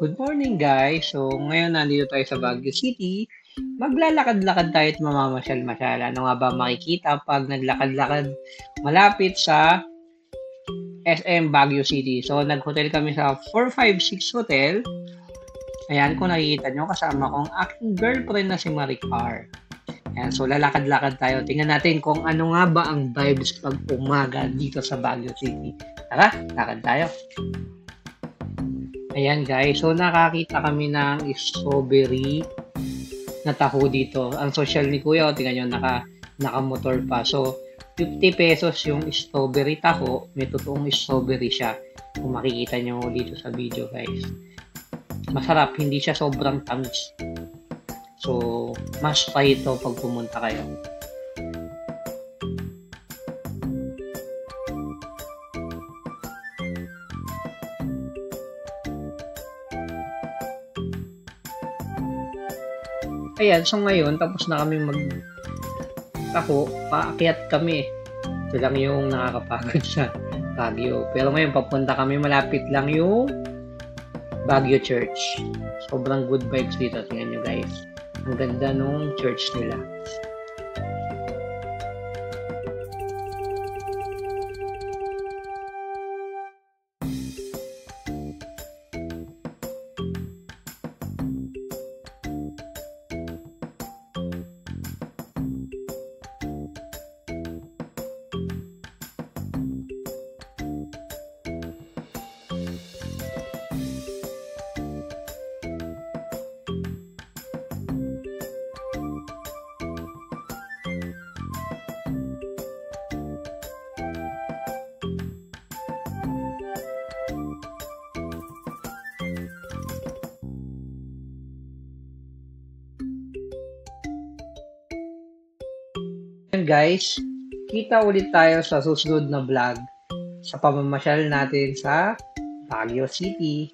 Good morning guys! So ngayon nandito tayo sa Baguio City. Maglalakad-lakad tayo at mamamasyal-masyal. Ano nga ba makikita pag naglakad-lakad malapit sa SM Baguio City? So nag-hotel kami sa 456 Hotel. Ayan, kung nakikita nyo, kasama kong aking girlfriend na si Maricar. Ayan, so lalakad-lakad tayo. Tingnan natin kung ano nga ba ang vibes pag umaga dito sa Baguio City. Tara, lakad tayo. Ayan guys, so nakakita kami ng strawberry na taho dito. Ang social ni Kuya, tingnan nyo, naka-motor pa. So, 50 pesos yung strawberry taho. May totoong strawberry siya. Kung makikita nyo dito sa video guys. Masarap, hindi siya sobrang tamis. So, must try ito pag pumunta kayo. Ayan, so ngayon, tapos na kami mag-taho, paakyat kami. Ito lang yung nakakapagod sa Baguio. Pero ngayon, papunta kami, malapit lang yung Baguio Church. Sobrang good vibes dito. Tingnan nyo guys. Ang ganda nung church nila. And guys, kita ulit tayo sa susunod na vlog sa pamamasyal natin sa Baguio City.